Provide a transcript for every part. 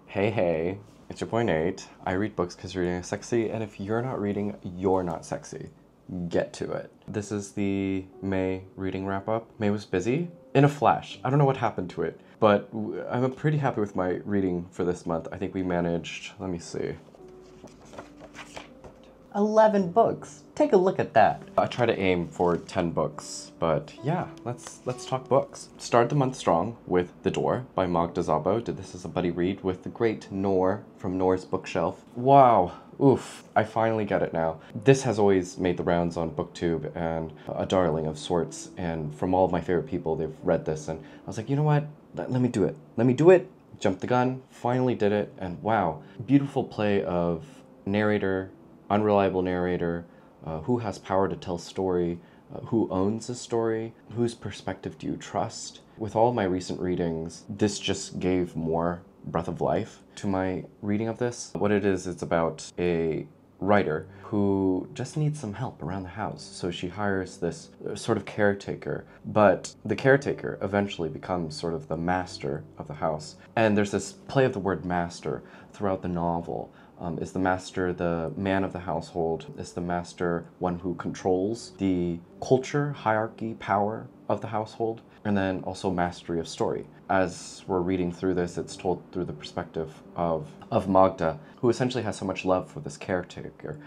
Hey, it's your boy Nate. I read books because reading is sexy, and if you're not reading, you're not sexy. Get to it. This is the May reading wrap-up. May was busy. In a flash. I don't know what happened to it, but I'm pretty happy with my reading for this month. I think we managed, let me see, 11 books. Take a look at that. I try to aim for 10 books, but yeah, let's talk books. Started the month strong with The Door by Magda. Did this as a buddy read with the great Nor from Nor's bookshelf. Wow. Oof, I finally get it now. This has always made the rounds on BookTube and a darling of sorts, and from all of my favorite people, they've read this, and I was like, you know what? Let me do it. Let me do it. Jumped the gun, finally did it, and wow. Beautiful play of narrator, unreliable narrator, who has power to tell story, who owns a story, whose perspective do you trust. With all my recent readings, this just gave more breath of life to my reading of this. What it is, it's about a writer who just needs some help around the house. So she hires this sort of caretaker, but the caretaker eventually becomes sort of the master of the house. And there's this play of the word master throughout the novel. Is the master the man of the household? Is the master one who controls the culture, hierarchy, power of the household? And then also mastery of story. As we're reading through this, it's told through the perspective of Magda, who essentially has so much love for this caretaker,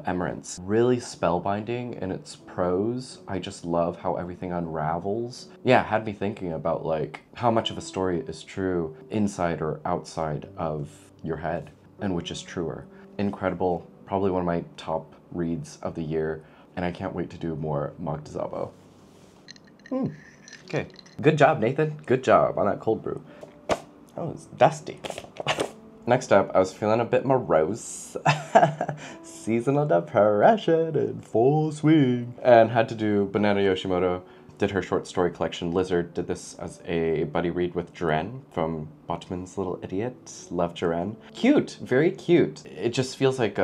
Emerence. Really spellbinding in its prose. I just love how everything unravels. Yeah, it had me thinking about like how much of a story is true inside or outside of your head, and which is truer. Incredible, probably one of my top reads of the year, and I can't wait to do more Magda. Okay, good job, Nathan. Good job on that cold brew. Oh, it's dusty. Next up, I was feeling a bit morose. Seasonal depression in full swing. And had to do Banana Yoshimoto. Did her short story collection, Lizard. Did this as a buddy read with Jiren from Botman's Little Idiot. Love Jiren. Cute, very cute. It just feels like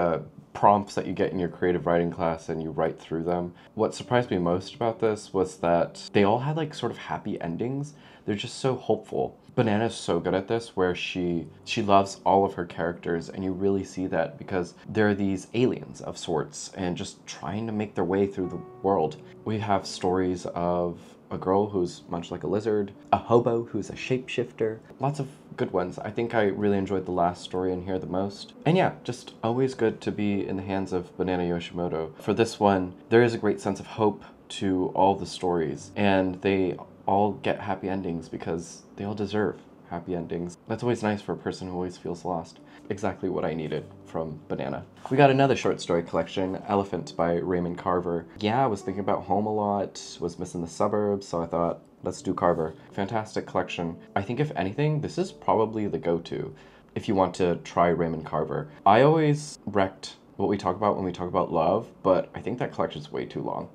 prompts that you get in your creative writing class and you write through them. What surprised me most about this was that they all had like sort of happy endings. They're just so hopeful. Banana's so good at this, where she loves all of her characters, and you really see that because they're these aliens of sorts and just trying to make their way through the world. We have stories of a girl who's much like a lizard, a hobo who's a shapeshifter, lots of good ones. I think I really enjoyed the last story in here the most. And yeah, just always good to be in the hands of Banana Yoshimoto. For this one, there is a great sense of hope to all the stories, and they all get happy endings because they all deserve happy endings. That's always nice for a person who always feels lost. Exactly what I needed from Banana. We got another short story collection, Elephant by Raymond Carver. Yeah, I was thinking about home a lot, was missing the suburbs, so I thought, let's do Carver. Fantastic collection. I think if anything, this is probably the go-to if you want to try Raymond Carver. I always wrecked what we talk about when we talk about love, but I think that collection's way too long.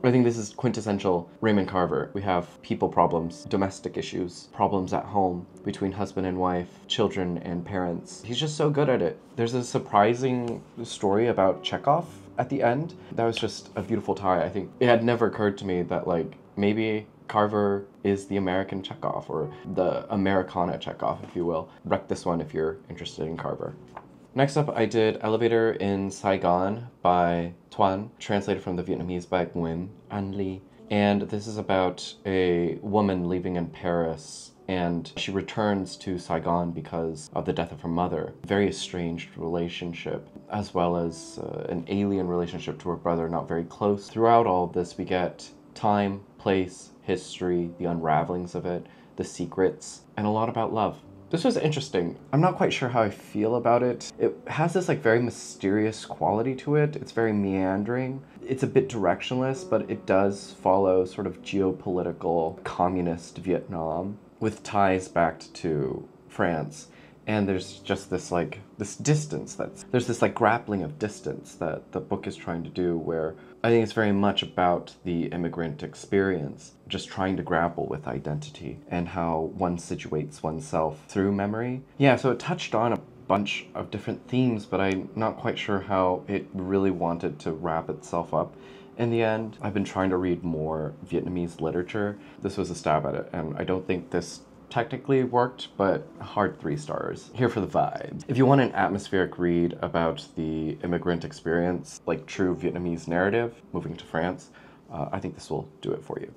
I think this is quintessential Raymond Carver. We have people problems, domestic issues, problems at home between husband and wife, children and parents. He's just so good at it. There's a surprising story about Chekhov at the end. That was just a beautiful tie. I think it had never occurred to me that like maybe Carver is the American Chekhov, or the Americana Chekhov, if you will. Wreck this one if you're interested in Carver. Next up, I did Elevator in Saigon by Thuận, translated from the Vietnamese by Nguyen and Lee. And this is about a woman living in Paris, and she returns to Saigon because of the death of her mother. Very estranged relationship, as well as an alien relationship to her brother, not very close. Throughout all of this, we get time, place, history, the unravelings of it, the secrets, and a lot about love. This was interesting. I'm not quite sure how I feel about it. It has this like very mysterious quality to it. It's very meandering. It's a bit directionless, but it does follow sort of geopolitical communist Vietnam with ties back to France. And there's just this like, this distance there's this like grappling of distance that the book is trying to do, where I think it's very much about the immigrant experience, just trying to grapple with identity and how one situates oneself through memory. Yeah, so it touched on a bunch of different themes, but I'm not quite sure how it really wanted to wrap itself up in the end. I've been trying to read more Vietnamese literature. This was a stab at it, and I don't think this technically worked, but hard 3 stars. Here for the vibe. If you want an atmospheric read about the immigrant experience, like true Vietnamese narrative, moving to France, I think this will do it for you.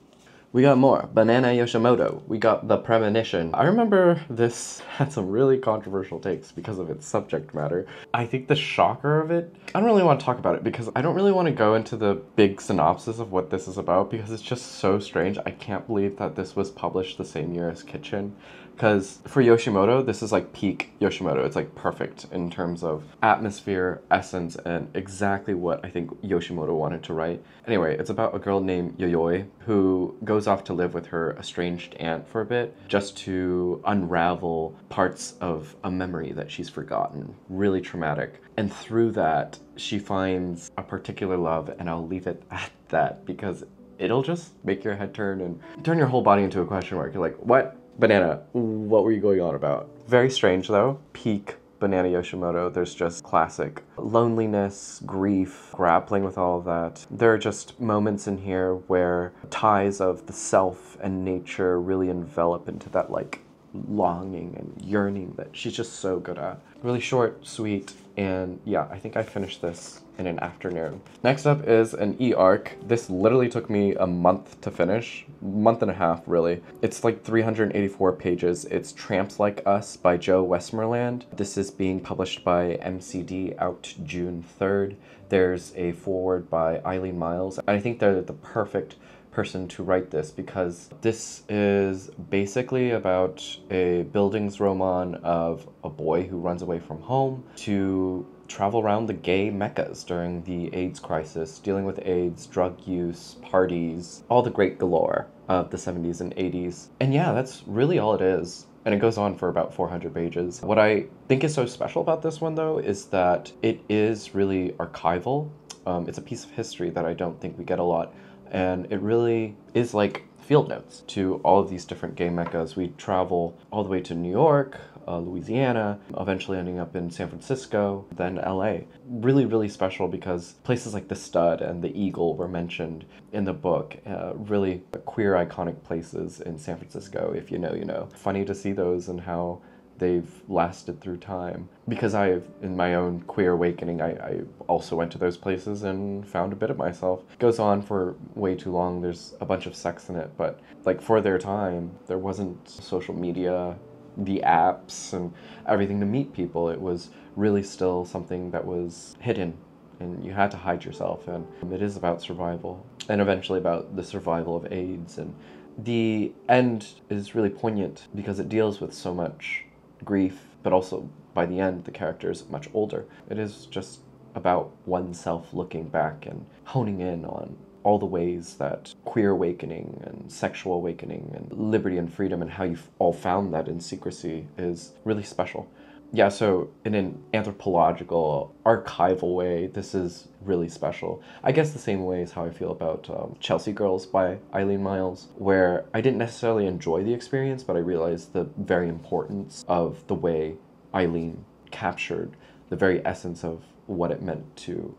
We got more. Banana Yoshimoto. We got The Premonition. I remember this had some really controversial takes because of its subject matter. I think the shocker of it, I don't really want to talk about it because I don't really want to go into the big synopsis of what this is about because it's just so strange. I can't believe that this was published the same year as Kitchen. Because for Yoshimoto, this is like peak Yoshimoto. It's like perfect in terms of atmosphere, essence, and exactly what I think Yoshimoto wanted to write. Anyway, it's about a girl named Yayoi who goes off to live with her estranged aunt for a bit just to unravel parts of a memory that she's forgotten. Really traumatic. And through that, she finds a particular love, and I'll leave it at that because it'll just make your head turn and turn your whole body into a question mark. You're like, what? Banana, what were you going on about? Very strange though. Peak Banana Yoshimoto. There's just classic loneliness, grief, grappling with all of that. There are just moments in here where ties of the self and nature really envelop into that like longing and yearning that she's just so good at. Really short, sweet, and yeah, I think I finished this in an afternoon. Next up is an e-arc. This literally took me a month to finish. Month and a half, really. It's like 384 pages. It's Tramps Like Us by Joe Westmoreland. This is being published by MCD, out June 3rd. There's a foreword by Eileen Myles. And I think they're the perfect person to write this because this is basically about a bildungsroman of a boy who runs away from home to travel around the gay meccas during the AIDS crisis, dealing with AIDS, drug use, parties, all the great galore of the 70s and 80s. And yeah, that's really all it is. And it goes on for about 400 pages. What I think is so special about this one, though, is that it is really archival. It's a piece of history that I don't think we get a lot. And it really is like field notes to all of these different gay meccas. We travel all the way to New York, Louisiana, eventually ending up in San Francisco, then LA. Really, really special because places like the Stud and the Eagle were mentioned in the book. Really queer iconic places in San Francisco, if you know, you know. Funny to see those and how they've lasted through time. Because in my own queer awakening, I also went to those places and found a bit of myself. It goes on for way too long. There's a bunch of sex in it, but like for their time, there wasn't social media, the apps, and everything to meet people. It was really still something that was hidden, and you had to hide yourself, and it is about survival, and eventually about the survival of AIDS. And the end is really poignant because it deals with so much grief, but also by the end, the character is much older. It is just about oneself looking back and honing in on all the ways that queer awakening and sexual awakening and liberty and freedom and how you've all found that in secrecy is really special. Yeah, so in an anthropological, archival way, this is really special. I guess the same way is how I feel about Chelsea Girls by Eileen Myles, where I didn't necessarily enjoy the experience, but I realized the very importance of the way Eileen captured the very essence of what it meant to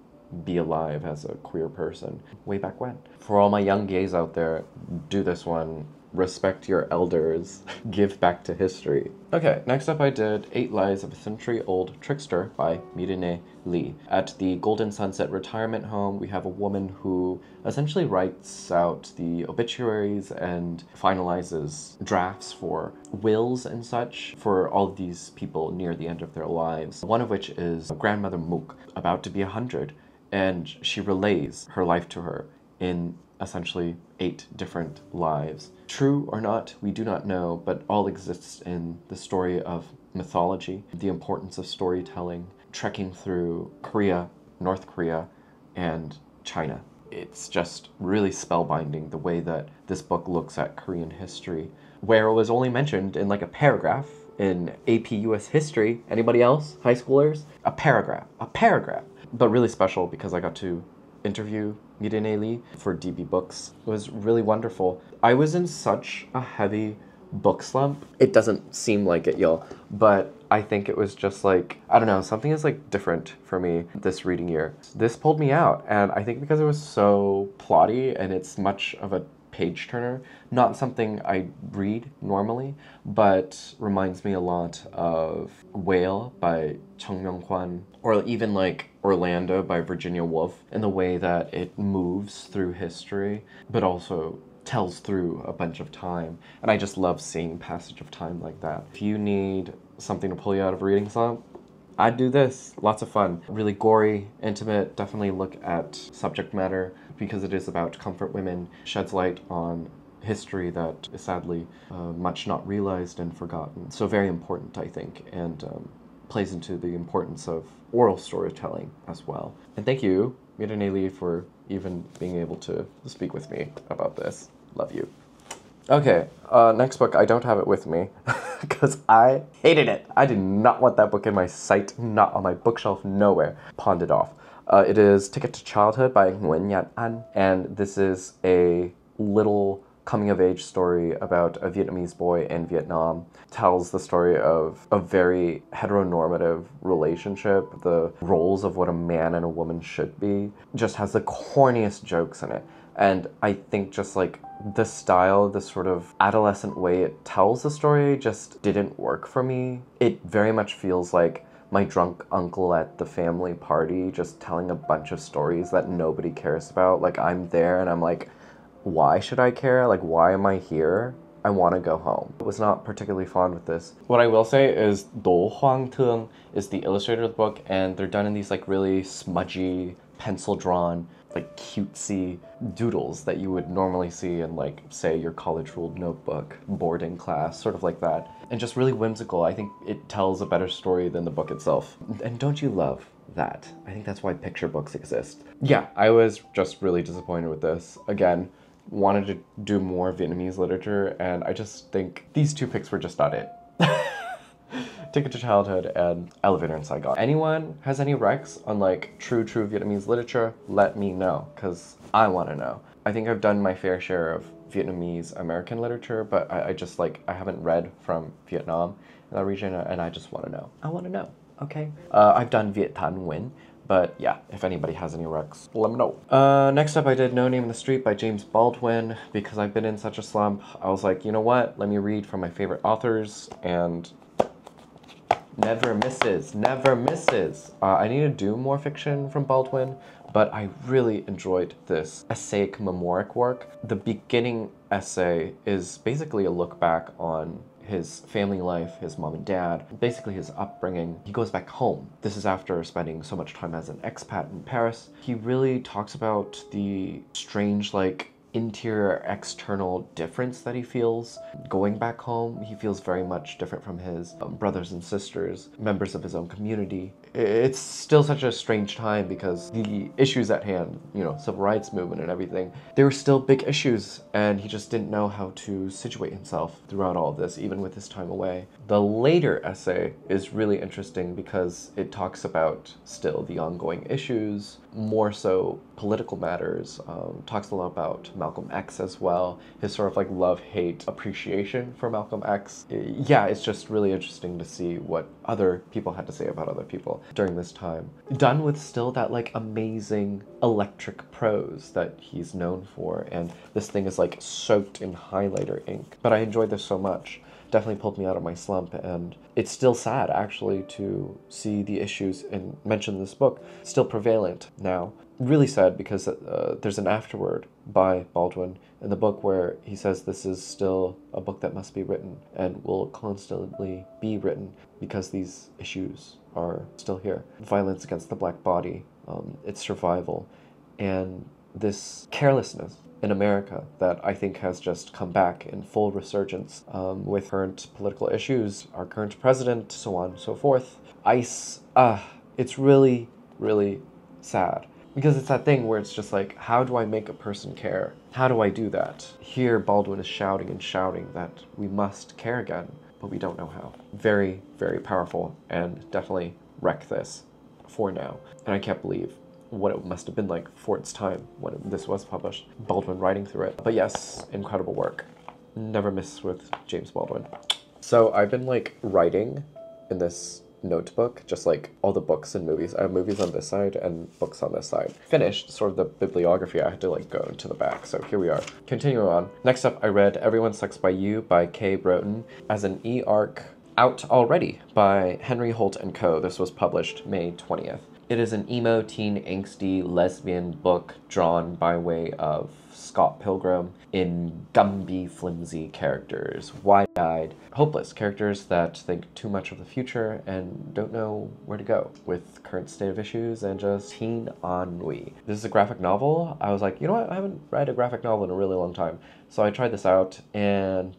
be alive as a queer person way back when. For all my young gays out there, do this one. Respect your elders. Give back to history. Okay, next up I did 8 Lives of a Century-Old Trickster by Marinae Lee. At the Golden Sunset Retirement Home, we have a woman who essentially writes out the obituaries and finalizes drafts for wills and such for all of these people near the end of their lives. One of which is Grandmother Mook, about to be 100, and she relays her life to her in essentially 8 different lives. True or not, we do not know, but all exists in the story of mythology, the importance of storytelling, trekking through Korea, North Korea, and China. It's just really spellbinding the way that this book looks at Korean history, where it was only mentioned in like a paragraph in AP US History. Anybody else? High schoolers? A paragraph. But really special because I got to interview Marinae Lee for DB Books. It was really wonderful. I was in such a heavy book slump. It doesn't seem like it, y'all, but I think it was just like, I don't know, something is like different for me this reading year. This pulled me out, and I think because it was so plotty and it's much of a page turner, not something I read normally, but reminds me a lot of Whale by Kwan, or even like Orlando by Virginia Woolf, in the way that it moves through history, but also tells through a bunch of time. And I just love seeing passage of time like that. If you need something to pull you out of a reading slump, I'd do this. Lots of fun. Really gory, intimate. Definitely look at subject matter because it is about comfort women. Sheds light on history that is sadly much not realized and forgotten. So very important, I think, and plays into the importance of oral storytelling as well. And thank you, Marinae, for even being able to speak with me about this. Love you. Okay, next book. I don't have it with me because I hated it. I did not want that book in my sight, not on my bookshelf, nowhere. Pawned it off. It is Ticket to Childhood by Nguyen, and this is a little coming-of-age story about a Vietnamese boy in Vietnam. Tells the story of a very heteronormative relationship, the roles of what a man and a woman should be. Just has the corniest jokes in it. And I think just like the style, the sort of adolescent way it tells the story just didn't work for me. It very much feels like my drunk uncle at the family party just telling a bunch of stories that nobody cares about. Like, I'm there and I'm like, why should I care? Like, why am I here? I want to go home. I was not particularly fond with this. What I will say is Do Huang Tung is the illustrator of the book, and they're done in these like really smudgy, pencil-drawn, like cutesy doodles that you would normally see in like, say, your college-ruled notebook, boarding class, sort of like that. And just really whimsical. I think it tells a better story than the book itself. And don't you love that? I think that's why picture books exist. Yeah, I was just really disappointed with this. Again, wanted to do more Vietnamese literature, and I just think these two picks were just not it. Ticket to Childhood and Elevator in Saigon. Anyone has any recs on like true Vietnamese literature, let me know, because I want to know. I think I've done my fair share of Vietnamese American literature, but I just like, I haven't read from Vietnam in that region, and I just want to know. I want to know, okay? I've done Viet Thanh Nguyen, but yeah, if anybody has any recs, let me know. Next up, I did No Name in the Street by James Baldwin, because I've been in such a slump. I was like, you know what? Let me read from my favorite authors, and never misses, never misses. I need to do more fiction from Baldwin, but I really enjoyed this essaic memoiric work. The beginning essay is basically a look back on his family life, his mom and dad, basically his upbringing. He goes back home. This is after spending so much time as an expat in Paris. He really talks about the strange, like, interior external difference that he feels going back home. He feels very much different from his brothers and sisters, members of his own community. It's still such a strange time because the issues at hand, you know, civil rights movement and everything, they were still big issues, and he just didn't know how to situate himself throughout all of this, even with his time away. The later essay is really interesting because it talks about still the ongoing issues, more so political matters, talks a lot about Malcolm X as well, his sort of like love-hate appreciation for Malcolm X. Yeah, it's just really interesting to see what other people had to say about other people during this time. Done with still that like amazing electric prose that he's known for, and this thing is like soaked in highlighter ink. But I enjoyed this so much. Definitely pulled me out of my slump, and it's still sad actually to see the issues mentioned in this book still prevalent now. Really sad because there's an afterword by Baldwin in the book where he says this is still a book that must be written and will constantly be written because these issues are still here. Violence against the black body, its survival, and this carelessness in America that I think has just come back in full resurgence with current political issues, our current president, so on and so forth. ICE, it's really, really sad. Because it's that thing where it's just like, how do I make a person care? How do I do that? Here, Baldwin is shouting and shouting that we must care again, but we don't know how. Very, very powerful, and definitely wreck this for now. And I can't believe what it must have been like for its time when this was published. Baldwin writing through it. But yes, incredible work. Never miss with James Baldwin. So I've been like writing in this notebook, just like all the books and movies. I have movies on this side and books on this side. Finished sort of the bibliography. I had to like go into the back, so here we are. Continuing on. Next up, I read Everyone Sux By You by Wroten as an e-arc, out already by Henry Holt & Co. This was published May 20th. It is an emo, teen, angsty, lesbian book drawn by way of Scott Pilgrim in Gumby, flimsy characters, wide-eyed, hopeless characters that think too much of the future and don't know where to go with current state of issues and just teen ennui. This is a graphic novel. I was like, you know what? I haven't read a graphic novel in a really long time. So I tried this out and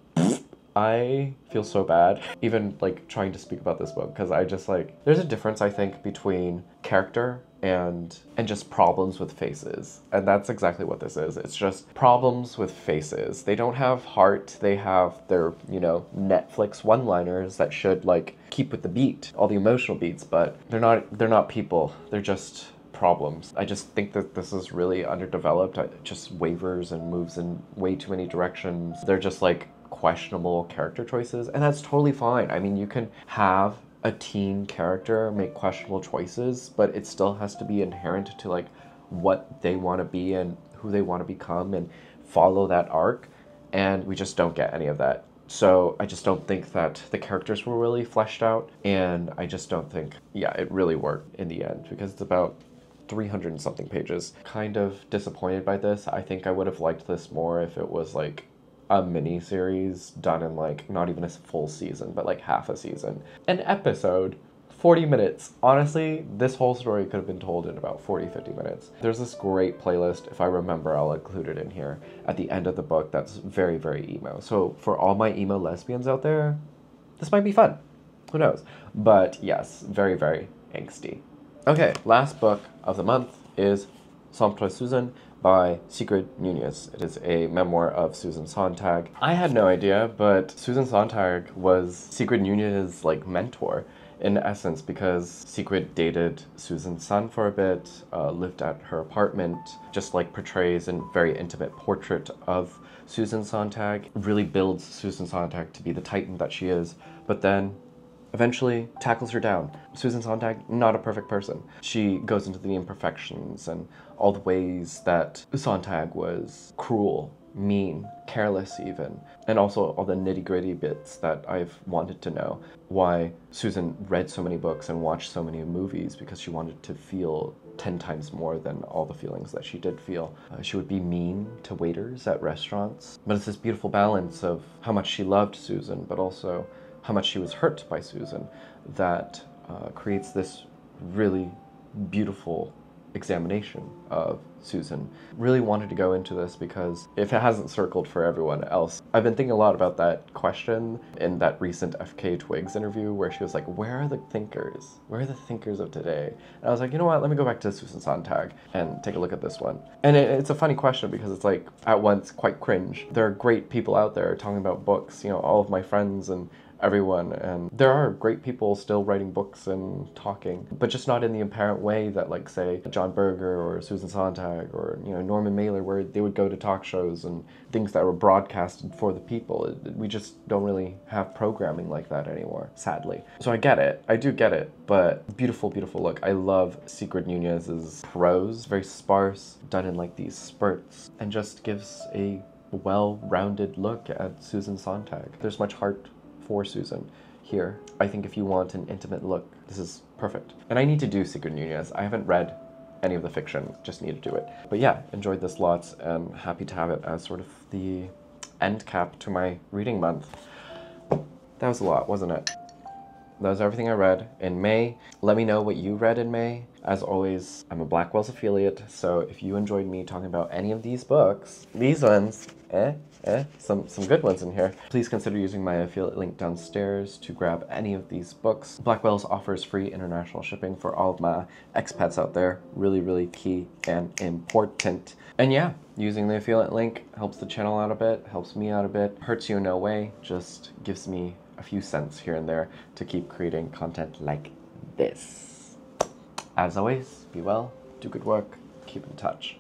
I feel so bad even like trying to speak about this book because I just like, there's a difference I think between character and just problems with faces. And that's exactly what this is. It's just problems with faces. They don't have heart. They have their, you know, Netflix one-liners that should like keep with the beat, all the emotional beats, but they're not people. They're just problems. I just think that this is really underdeveloped. It just wavers and moves in way too many directions. They're just like questionable character choices, and that's totally fine. I mean, you can have a teen character make questionable choices, but it still has to be inherent to like what they want to be and who they want to become and follow that arc, and we just don't get any of that. So I just don't think that the characters were really fleshed out, and I just don't think, yeah, it really worked in the end because it's about 300 and something pages. Kind of disappointed by this. I think I would have liked this more if it was like a mini series done in like not even a full season, but like half a season. An episode, 40 minutes. Honestly, this whole story could have been told in about 40-50 minutes. There's this great playlist, if I remember, I'll include it in here, at the end of the book that's very, very emo. So for all my emo lesbians out there, this might be fun. Who knows? But yes, very, very angsty. Okay, last book of the month is Sra Susan by Sigrid Nunez. It is a memoir of Susan Sontag. I had no idea, but Susan Sontag was Sigrid Nunez's like mentor in essence, because Sigrid dated Susan's son for a bit, lived at her apartment, just like portrays a very intimate portrait of Susan Sontag, really builds Susan Sontag to be the titan that she is, but then eventually tackles her down. Susan Sontag, not a perfect person. She goes into the imperfections and all the ways that Sontag was cruel, mean, careless even, and also all the nitty-gritty bits that I've wanted to know. Why Susan read so many books and watched so many movies, because she wanted to feel 10 times more than all the feelings that she did feel. She would be mean to waiters at restaurants, but it's this beautiful balance of how much she loved Susan, but also how much she was hurt by Susan, that creates this really beautiful examination of Susan. Really wanted to go into this because if it hasn't circled for everyone else, I've been thinking a lot about that question in that recent FK Twigs interview where she was like, where are the thinkers? Where are the thinkers of today? And I was like, you know what, let me go back to Susan Sontag and take a look at this one. And it's a funny question because it's like at once quite cringe. There are great people out there talking about books, you know, all of my friends and everyone, and there are great people still writing books and talking, but just not in the apparent way that, like, say, John Berger or Susan Sontag or, you know, Norman Mailer, where they would go to talk shows and things that were broadcasted for the people. We just don't really have programming like that anymore, sadly. So I get it. I do get it, but beautiful, beautiful look. I love Sigrid Nunez's prose, very sparse, done in, like, these spurts, and just gives a well-rounded look at Susan Sontag. There's much heart for Susan here. I think if you want an intimate look, this is perfect. And I need to do Sigrid Nunez. I haven't read any of the fiction, just need to do it. But yeah, enjoyed this lots and happy to have it as sort of the end cap to my reading month. That was a lot, wasn't it? That was everything I read in May. Let me know what you read in May. As always, I'm a Blackwell's affiliate, so if you enjoyed me talking about any of these books, these ones, some good ones in here, please consider using my affiliate link downstairs to grab any of these books. Blackwell's offers free international shipping for all of my expats out there. Really, really key and important. And yeah, using the affiliate link helps the channel out a bit, helps me out a bit, hurts you in no way, just gives me a few cents here and there to keep creating content like this. As always, be well, do good work, keep in touch.